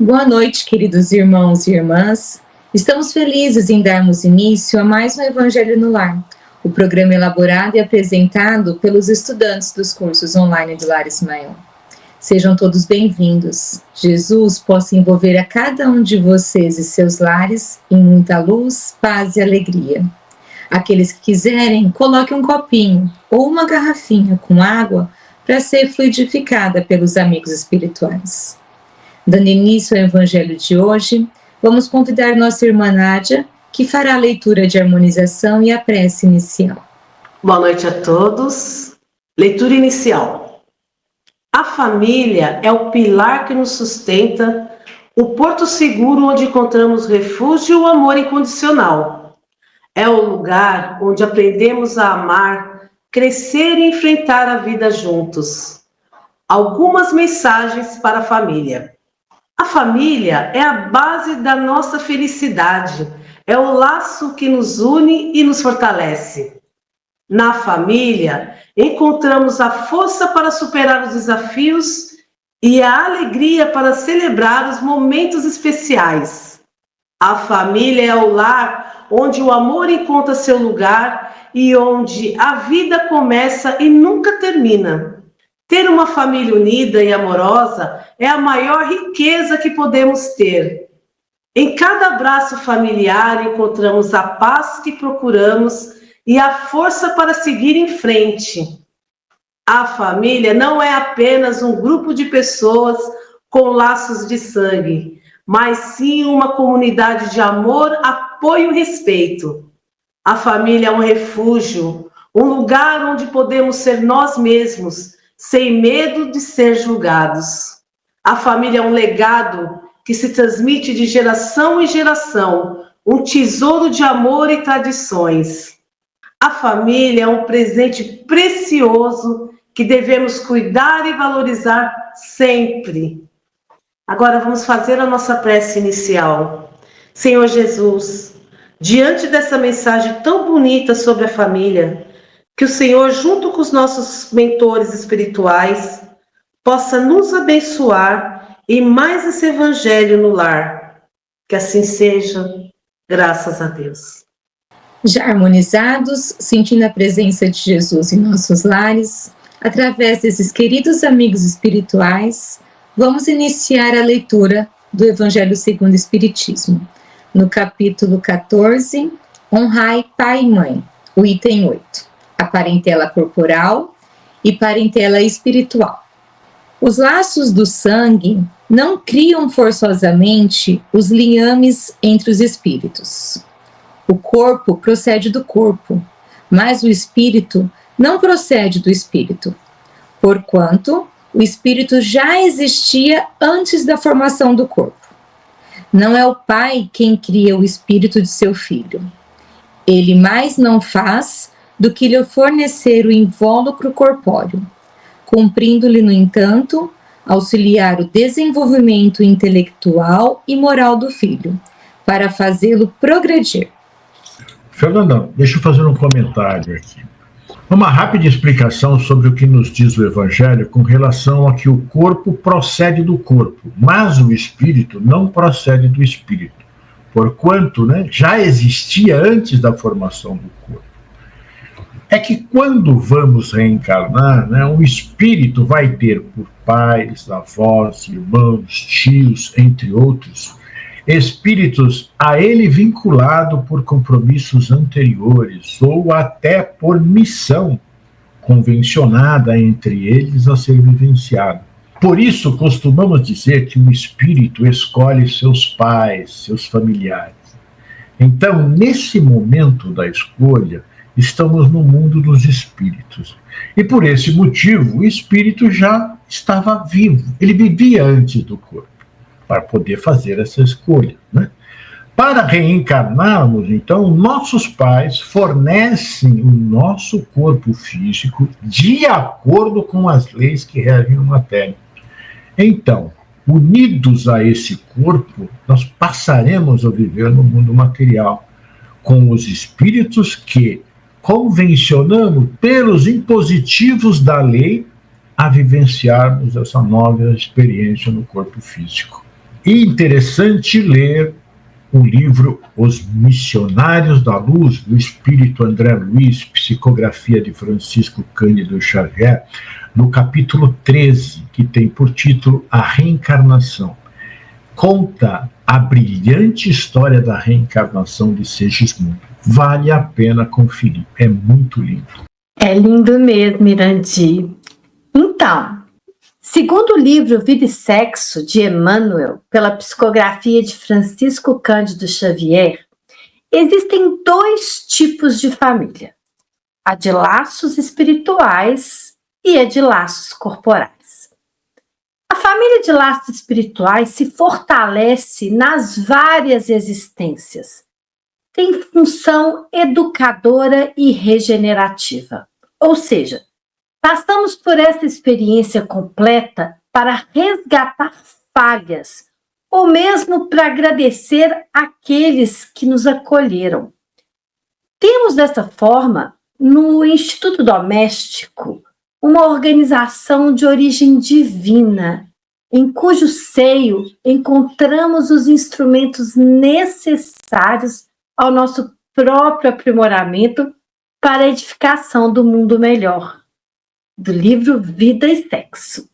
Boa noite, queridos irmãos e irmãs. Estamos felizes em darmos início a mais um Evangelho no Lar, o programa elaborado e apresentado pelos estudantes dos cursos online do Lar Ismael. Sejam todos bem-vindos. Jesus possa envolver a cada um de vocês e seus lares em muita luz, paz e alegria. Aqueles que quiserem, coloquem um copinho ou uma garrafinha com água para ser fluidificada pelos amigos espirituais. Dando início ao Evangelho de hoje, vamos convidar nossa irmã Nádia, que fará a leitura de harmonização e a prece inicial. Boa noite a todos. Leitura inicial. A família é o pilar que nos sustenta, o porto seguro onde encontramos refúgio e o amor incondicional. É o lugar onde aprendemos a amar, crescer e enfrentar a vida juntos. Algumas mensagens para a família. A família é a base da nossa felicidade, é o laço que nos une e nos fortalece. Na família, encontramos a força para superar os desafios e a alegria para celebrar os momentos especiais. A família é o lar onde o amor encontra seu lugar e onde a vida começa e nunca termina. Ter uma família unida e amorosa é a maior riqueza que podemos ter. Em cada abraço familiar encontramos a paz que procuramos e a força para seguir em frente. A família não é apenas um grupo de pessoas com laços de sangue, mas sim uma comunidade de amor, apoio e respeito. A família é um refúgio, um lugar onde podemos ser nós mesmos, sem medo de ser julgados. A família é um legado que se transmite de geração em geração, um tesouro de amor e tradições. A família é um presente precioso que devemos cuidar e valorizar sempre. Agora vamos fazer a nossa prece inicial. Senhor Jesus, diante dessa mensagem tão bonita sobre a família, que o Senhor, junto com os nossos mentores espirituais, possa nos abençoar em mais esse Evangelho no lar. Que assim seja, graças a Deus. Já harmonizados, sentindo a presença de Jesus em nossos lares, através desses queridos amigos espirituais, vamos iniciar a leitura do Evangelho segundo o Espiritismo, no capítulo 14, Honrai Pai e Mãe, o item 8. A parentela corporal e parentela espiritual. Os laços do sangue não criam forçosamente os liames entre os espíritos. O corpo procede do corpo, mas o espírito não procede do espírito, porquanto o espírito já existia antes da formação do corpo. Não é o pai quem cria o espírito de seu filho. Ele mais não faz do que lhe fornecer o invólucro corpóreo, cumprindo-lhe, no entanto, auxiliar o desenvolvimento intelectual e moral do filho, para fazê-lo progredir. Fernanda, deixa eu fazer um comentário aqui. Uma rápida explicação sobre o que nos diz o Evangelho com relação a que o corpo procede do corpo, mas o espírito não procede do espírito, porquanto, já existia antes da formação do corpo. É que quando vamos reencarnar, o espírito vai ter por pais, avós, irmãos, tios, entre outros, espíritos a ele vinculado por compromissos anteriores ou até por missão convencionada entre eles a ser vivenciada. Por isso, costumamos dizer que o espírito escolhe seus pais, seus familiares. Então, nesse momento da escolha, estamos no mundo dos espíritos. E por esse motivo, o espírito já estava vivo. Ele vivia antes do corpo, para poder fazer essa escolha. Para reencarnarmos, então, nossos pais fornecem o nosso corpo físico de acordo com as leis que regem a matéria. Então, unidos a esse corpo, nós passaremos a viver no mundo material, com os espíritos que convencionamos pelos impositivos da lei a vivenciarmos essa nova experiência no corpo físico. E interessante ler o livro Os Missionários da Luz, do espírito André Luiz, psicografia de Francisco Cândido Xavier, no capítulo 13, que tem por título A Reencarnação. Conta a brilhante história da reencarnação de Segismundo. Vale a pena conferir, é muito lindo. É lindo mesmo, Irandi. Então, segundo o livro Vida e Sexo, de Emmanuel, pela psicografia de Francisco Cândido Xavier, existem 2 tipos de família: a de laços espirituais e a de laços corporais. A família de laços espirituais se fortalece nas várias existências. Tem função educadora e regenerativa. Ou seja, passamos por essa experiência completa para resgatar falhas, ou mesmo para agradecer àqueles que nos acolheram. Temos dessa forma, no Instituto Doméstico, uma organização de origem divina, em cujo seio encontramos os instrumentos necessários ao nosso próprio aprimoramento para a edificação do mundo melhor. Do livro Vida e Sexo.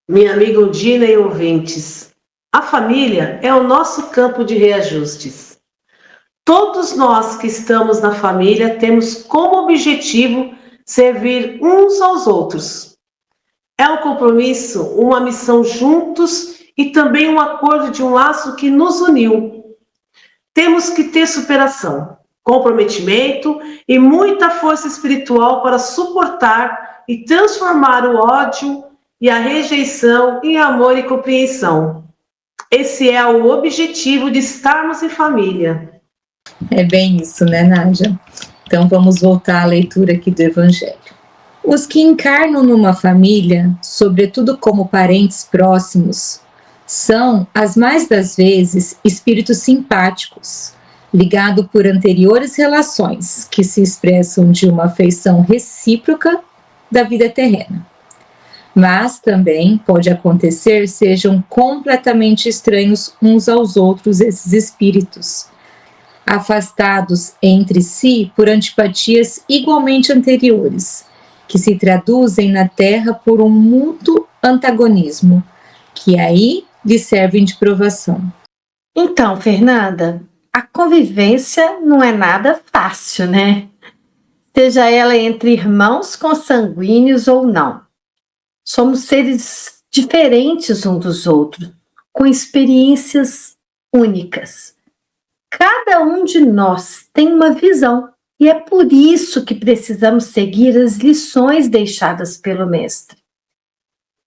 Minha amiga Undina e ouvintes, a família é o nosso campo de reajustes. Todos nós que estamos na família temos como objetivo servir uns aos outros. É um compromisso, uma missão juntos e também um acordo de um laço que nos uniu. Temos que ter superação, comprometimento e muita força espiritual para suportar e transformar o ódio e a rejeição em amor e compreensão. Esse é o objetivo de estarmos em família. É bem isso, né, Nádia? Então vamos voltar à leitura aqui do Evangelho. Os que encarnam numa família, sobretudo como parentes próximos, são, as mais das vezes, espíritos simpáticos, ligados por anteriores relações, que se expressam de uma afeição recíproca da vida terrena. Mas também pode acontecer sejam completamente estranhos uns aos outros esses espíritos, afastados entre si por antipatias igualmente anteriores, que se traduzem na Terra por um mútuo antagonismo, que aí lhe servem de provação. Então, Fernanda, a convivência não é nada fácil, né? Seja ela entre irmãos consanguíneos ou não. Somos seres diferentes uns dos outros, com experiências únicas. Cada um de nós tem uma visão, e é por isso que precisamos seguir as lições deixadas pelo Mestre.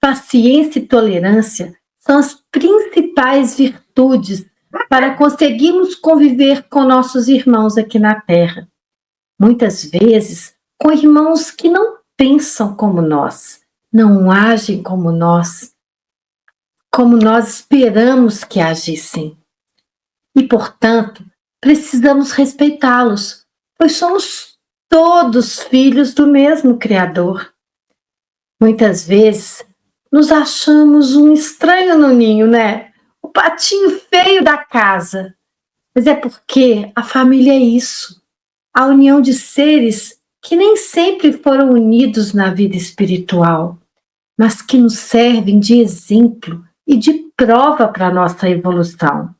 Paciência e tolerância são as principais virtudes para conseguirmos conviver com nossos irmãos aqui na Terra. Muitas vezes, com irmãos que não pensam como nós, não agem como nós esperamos que agissem. E, portanto, precisamos respeitá-los, pois somos todos filhos do mesmo Criador. Muitas vezes, nos achamos um estranho no ninho, né? O patinho feio da casa. Mas é porque a família é isso, a união de seres que nem sempre foram unidos na vida espiritual, mas que nos servem de exemplo e de prova para a nossa evolução.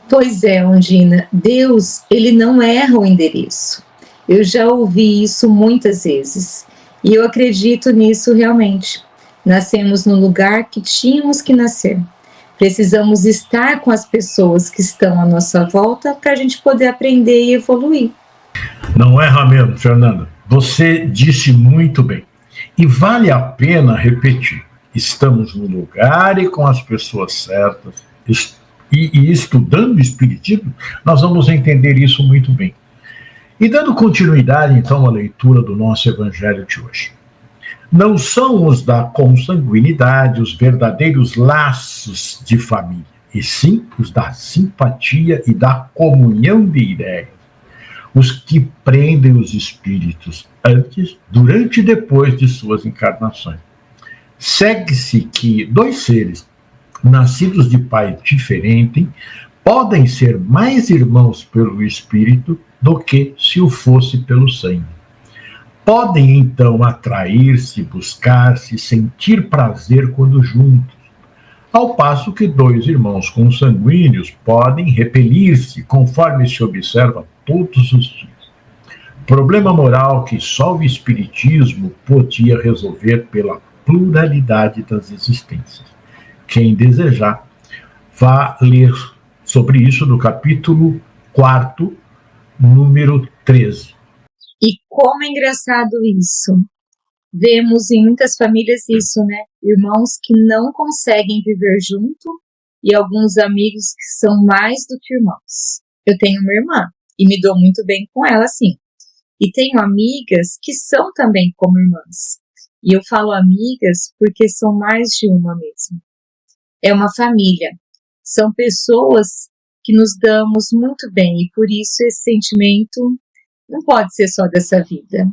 Pois é, Undina, Deus, ele não erra o endereço. Eu já ouvi isso muitas vezes e eu acredito nisso realmente. Nascemos no lugar que tínhamos que nascer. Precisamos estar com as pessoas que estão à nossa volta para a gente poder aprender e evoluir. Não erra mesmo, Fernanda. Você disse muito bem. E vale a pena repetir. Estamos no lugar e com as pessoas certas. E estudando o Espiritismo, nós vamos entender isso muito bem. E dando continuidade, então, à leitura do nosso Evangelho de hoje. Não são os da consanguinidade os verdadeiros laços de família, e sim os da simpatia e da comunhão de ideias, os que prendem os espíritos antes, durante e depois de suas encarnações. Segue-se que 2 seres nascidos de pai diferente, podem ser mais irmãos pelo espírito do que se o fosse pelo sangue. Podem então atrair-se, buscar-se, sentir prazer quando juntos, ao passo que dois irmãos consanguíneos podem repelir-se, conforme se observa todos os dias. Problema moral que só o Espiritismo podia resolver pela pluralidade das existências. Quem desejar, vá ler sobre isso no capítulo 4, número 13. E como é engraçado isso. Vemos em muitas famílias isso, né? Irmãos que não conseguem viver junto e alguns amigos que são mais do que irmãos. Eu tenho uma irmã e me dou muito bem com ela, sim. E tenho amigas que são também como irmãs. E eu falo amigas porque são mais de uma mesmo. É uma família. São pessoas que nos damos muito bem e por isso esse sentimento não pode ser só dessa vida.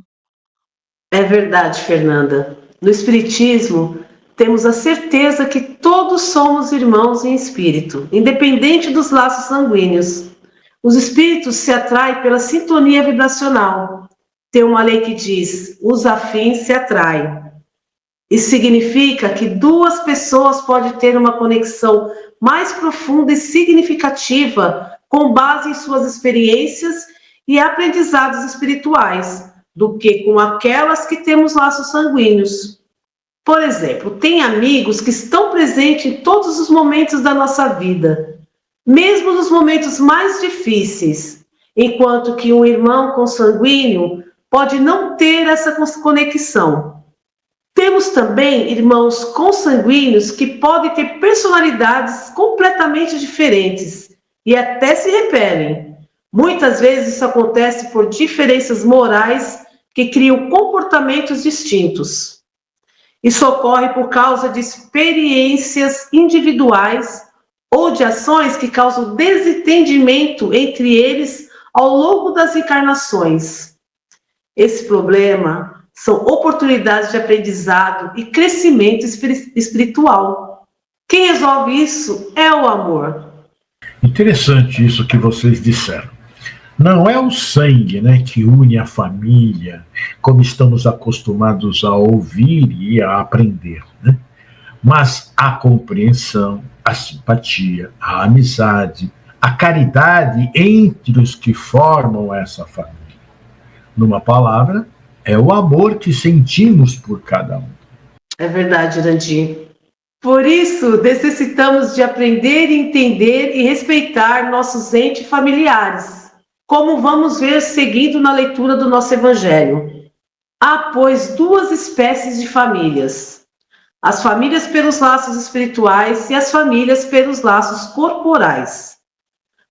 É verdade, Fernanda. No Espiritismo, temos a certeza que todos somos irmãos em espírito, independente dos laços sanguíneos. Os espíritos se atraem pela sintonia vibracional. Tem uma lei que diz: os afins se atraem. Isso significa que duas pessoas podem ter uma conexão mais profunda e significativa com base em suas experiências e aprendizados espirituais, do que com aquelas que temos laços sanguíneos. Por exemplo, tem amigos que estão presentes em todos os momentos da nossa vida, mesmo nos momentos mais difíceis, enquanto que um irmão consanguíneo pode não ter essa conexão. Temos também irmãos consanguíneos que podem ter personalidades completamente diferentes e até se repelem. Muitas vezes isso acontece por diferenças morais que criam comportamentos distintos. Isso ocorre por causa de experiências individuais ou de ações que causam desentendimento entre eles ao longo das encarnações. Esse problema são oportunidades de aprendizado e crescimento espiritual. Quem resolve isso é o amor. Interessante isso que vocês disseram. Não é o sangue, né, que une a família, como estamos acostumados a ouvir e a aprender, né? Mas a compreensão, a simpatia, a amizade, a caridade entre os que formam essa família. Numa palavra, é o amor que sentimos por cada um. É verdade, Irandir. Por isso, necessitamos de aprender, entender e respeitar nossos entes familiares, como vamos ver seguindo na leitura do nosso Evangelho. Há, pois, duas espécies de famílias: as famílias pelos laços espirituais e as famílias pelos laços corporais.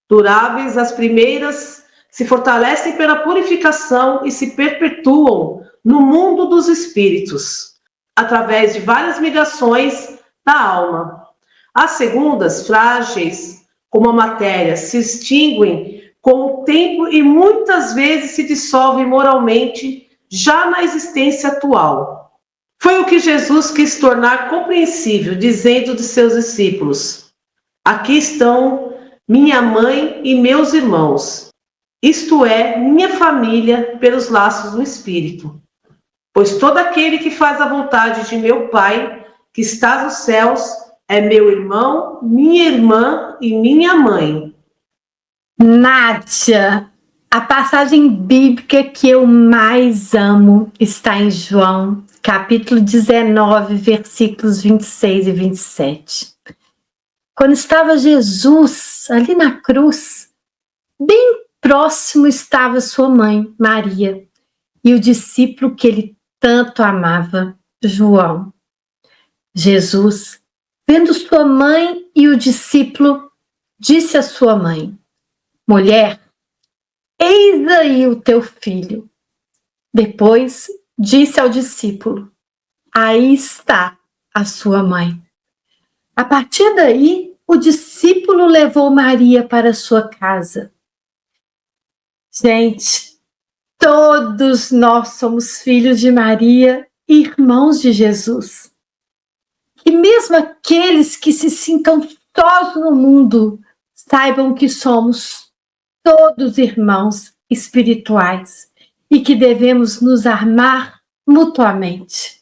Duráveis, as primeiras se fortalecem pela purificação e se perpetuam no mundo dos espíritos, através de várias migrações da alma. As segundas, frágeis como a matéria, se extinguem com o tempo e muitas vezes se dissolvem moralmente já na existência atual. Foi o que Jesus quis tornar compreensível, dizendo de seus discípulos: aqui estão minha mãe e meus irmãos, isto é, minha família pelos laços do Espírito. Pois todo aquele que faz a vontade de meu Pai, que está nos céus, é meu irmão, minha irmã e minha mãe. Nádia, a passagem bíblica que eu mais amo está em João, capítulo 19, versículos 26 e 27. Quando estava Jesus ali na cruz, bem próximo estava sua mãe, Maria, e o discípulo que ele tanto amava, João. Jesus, vendo sua mãe e o discípulo, disse à sua mãe: mulher, eis aí o teu filho. Depois disse ao discípulo: aí está a sua mãe. A partir daí, o discípulo levou Maria para sua casa. Gente, todos nós somos filhos de Maria e irmãos de Jesus. que mesmo aqueles que se sintam sós no mundo saibam que somos todos irmãos espirituais e que devemos nos amar mutuamente.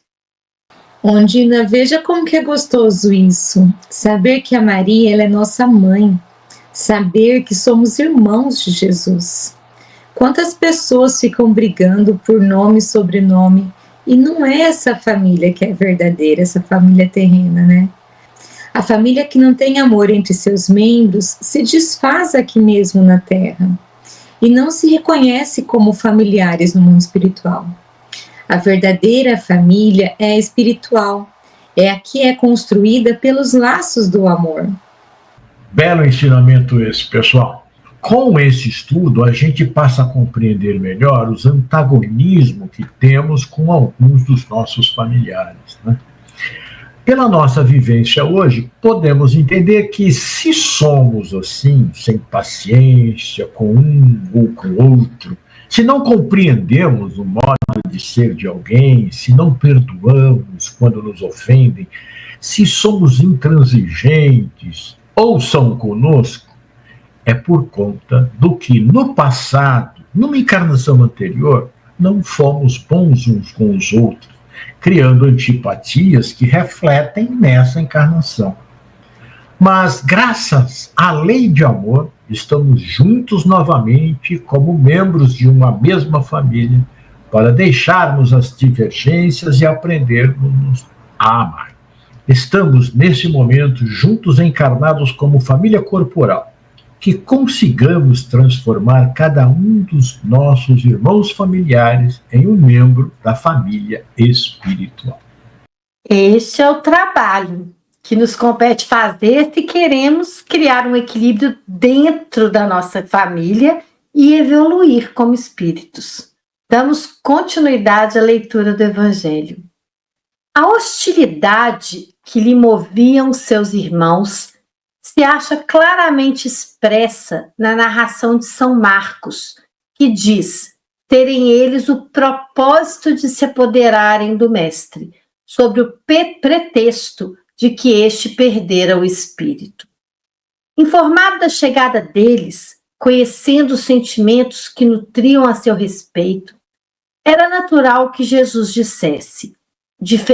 Ondina, veja como que é gostoso isso. Saber que a Maria ela é nossa mãe. Saber que somos irmãos de Jesus. Quantas pessoas ficam brigando por nome e sobrenome e não é essa família que é verdadeira, essa família terrena, né? A família que não tem amor entre seus membros se desfaz aqui mesmo na terra e não se reconhece como familiares no mundo espiritual. A verdadeira família é espiritual, é a que é construída pelos laços do amor. Belo ensinamento esse, pessoal. Com esse estudo, a gente passa a compreender melhor os antagonismos que temos com alguns dos nossos familiares, né? Pela nossa vivência hoje, podemos entender que se somos assim, sem paciência com um ou com outro, se não compreendemos o modo de ser de alguém, se não perdoamos quando nos ofendem, se somos intransigentes ou são conosco, é por conta do que no passado, numa encarnação anterior, não fomos bons uns com os outros, criando antipatias que refletem nessa encarnação. Mas, graças à lei de amor, estamos juntos novamente como membros de uma mesma família para deixarmos as divergências e aprendermos a amar. Estamos, nesse momento, juntos encarnados como família corporal, que consigamos transformar cada um dos nossos irmãos familiares em um membro da família espiritual. Este é o trabalho que nos compete fazer se queremos criar um equilíbrio dentro da nossa família e evoluir como espíritos. Damos continuidade à leitura do Evangelho. A hostilidade que lhe moviam seus irmãos se acha claramente expressa na narração de São Marcos, que diz terem eles o propósito de se apoderarem do Mestre, sob o pretexto de que este perdera o espírito. Informado da chegada deles, conhecendo os sentimentos que nutriam a seu respeito, era natural que Jesus dissesse,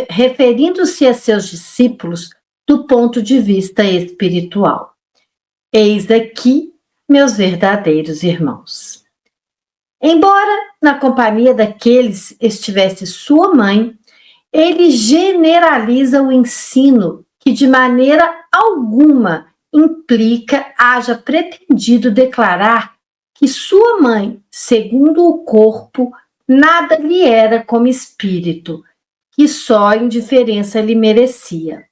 referindo-se a seus discípulos do ponto de vista espiritual: eis aqui meus verdadeiros irmãos. Embora na companhia daqueles estivesse sua mãe, ele generaliza o ensino que de maneira alguma implica haja pretendido declarar que sua mãe, segundo o corpo, nada lhe era como espírito, que só indiferença lhe merecia.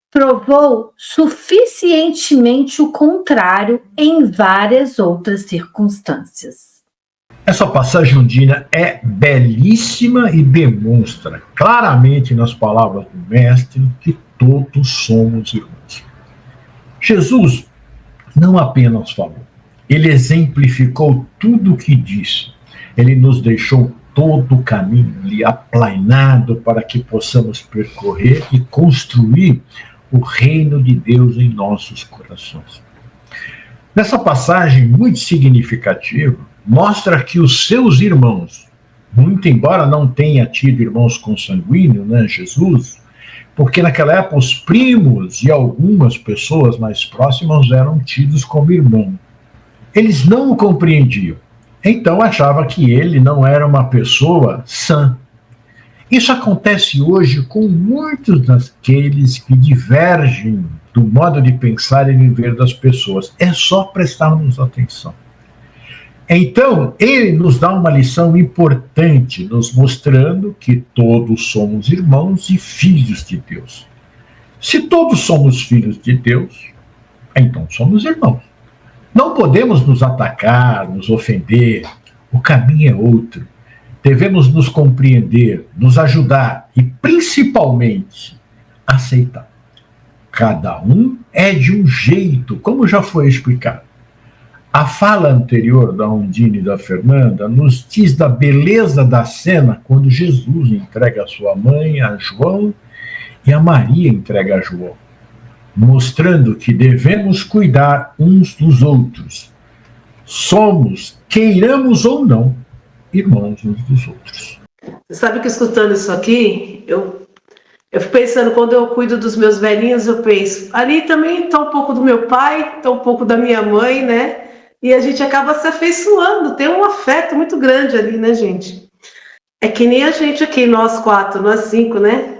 Provou suficientemente o contrário em várias outras circunstâncias. Essa passagem, Ondina, é belíssima e demonstra claramente nas palavras do Mestre que todos somos irmãos. Jesus não apenas falou, ele exemplificou tudo o que disse. Ele nos deixou todo o caminho ali aplainado para que possamos percorrer e construir o reino de Deus em nossos corações. Nessa passagem muito significativa, mostra que os seus irmãos, muito embora não tenha tido irmãos consanguíneos, né, Jesus, porque naquela época os primos e algumas pessoas mais próximas eram tidos como irmãos. Eles não o compreendiam, então achava que ele não era uma pessoa sã. Isso acontece hoje com muitos daqueles que divergem do modo de pensar e viver das pessoas. É só prestarmos atenção. Então, ele nos dá uma lição importante, nos mostrando que todos somos irmãos e filhos de Deus. Se todos somos filhos de Deus, então somos irmãos. Não podemos nos atacar, nos ofender. O caminho é outro. Devemos nos compreender, nos ajudar e, principalmente, aceitar. Cada um é de um jeito, como já foi explicado. A fala anterior da Ondina e da Fernanda nos diz da beleza da cena quando Jesus entrega a sua mãe a João e a Maria entrega a João, mostrando que devemos cuidar uns dos outros. Somos, queiramos ou não, irmãos uns dos outros. Você sabe que escutando isso aqui, eu fico pensando, quando eu cuido dos meus velhinhos, eu penso, ali também está um pouco do meu pai, está um pouco da minha mãe, né? E a gente acaba se afeiçoando, tem um afeto muito grande ali, né, gente? É que nem a gente aqui, nós 4, nós 5, né?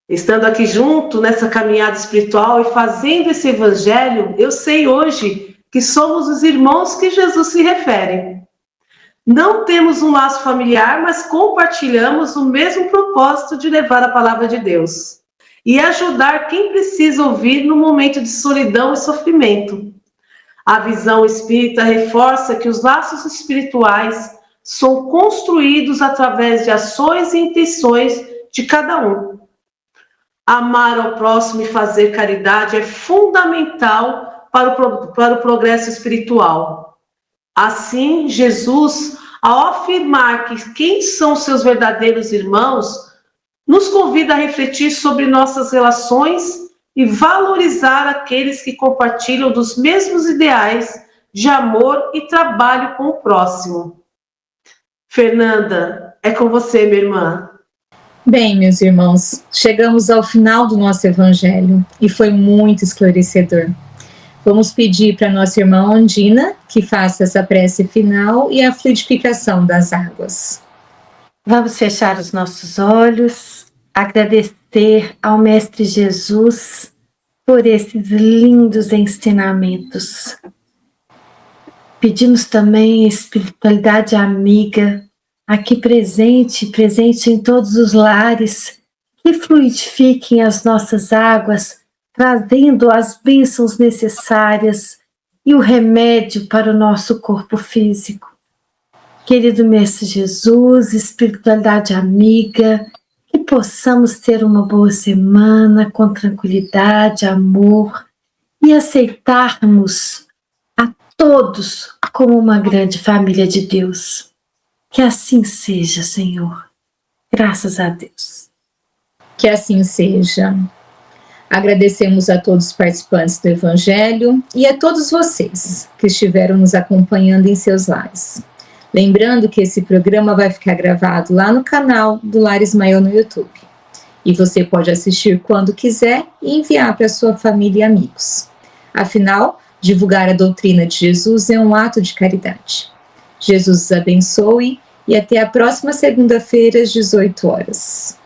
Estando aqui junto nessa caminhada espiritual e fazendo esse evangelho, eu sei hoje que somos os irmãos que Jesus se refere. Não temos um laço familiar, mas compartilhamos o mesmo propósito de levar a palavra de Deus e ajudar quem precisa ouvir no momento de solidão e sofrimento. A visão espírita reforça que os laços espirituais são construídos através de ações e intenções de cada um. Amar ao próximo e fazer caridade é fundamental para o progresso espiritual. Assim, Jesus, ao afirmar que quem são seus verdadeiros irmãos, nos convida a refletir sobre nossas relações e valorizar aqueles que compartilham dos mesmos ideais de amor e trabalho com o próximo. Fernanda, é com você, minha irmã. Bem, meus irmãos, chegamos ao final do nosso evangelho e foi muito esclarecedor. Vamos pedir para nossa irmã Ondina que faça essa prece final e a fluidificação das águas. Vamos fechar os nossos olhos, agradecer ao Mestre Jesus por esses lindos ensinamentos. Pedimos também a espiritualidade amiga, aqui presente em todos os lares, que fluidifiquem as nossas águas, trazendo as bênçãos necessárias e o remédio para o nosso corpo físico. Querido Mestre Jesus, espiritualidade amiga, que possamos ter uma boa semana com tranquilidade, amor e aceitarmos a todos como uma grande família de Deus. Que assim seja, Senhor. Graças a Deus. Que assim seja. Agradecemos a todos os participantes do Evangelho e a todos vocês que estiveram nos acompanhando em seus lares. Lembrando que esse programa vai ficar gravado lá no canal do Lar Ismael no YouTube. E você pode assistir quando quiser e enviar para sua família e amigos. Afinal, divulgar a doutrina de Jesus é um ato de caridade. Jesus os abençoe e até a próxima segunda-feira às 18 horas.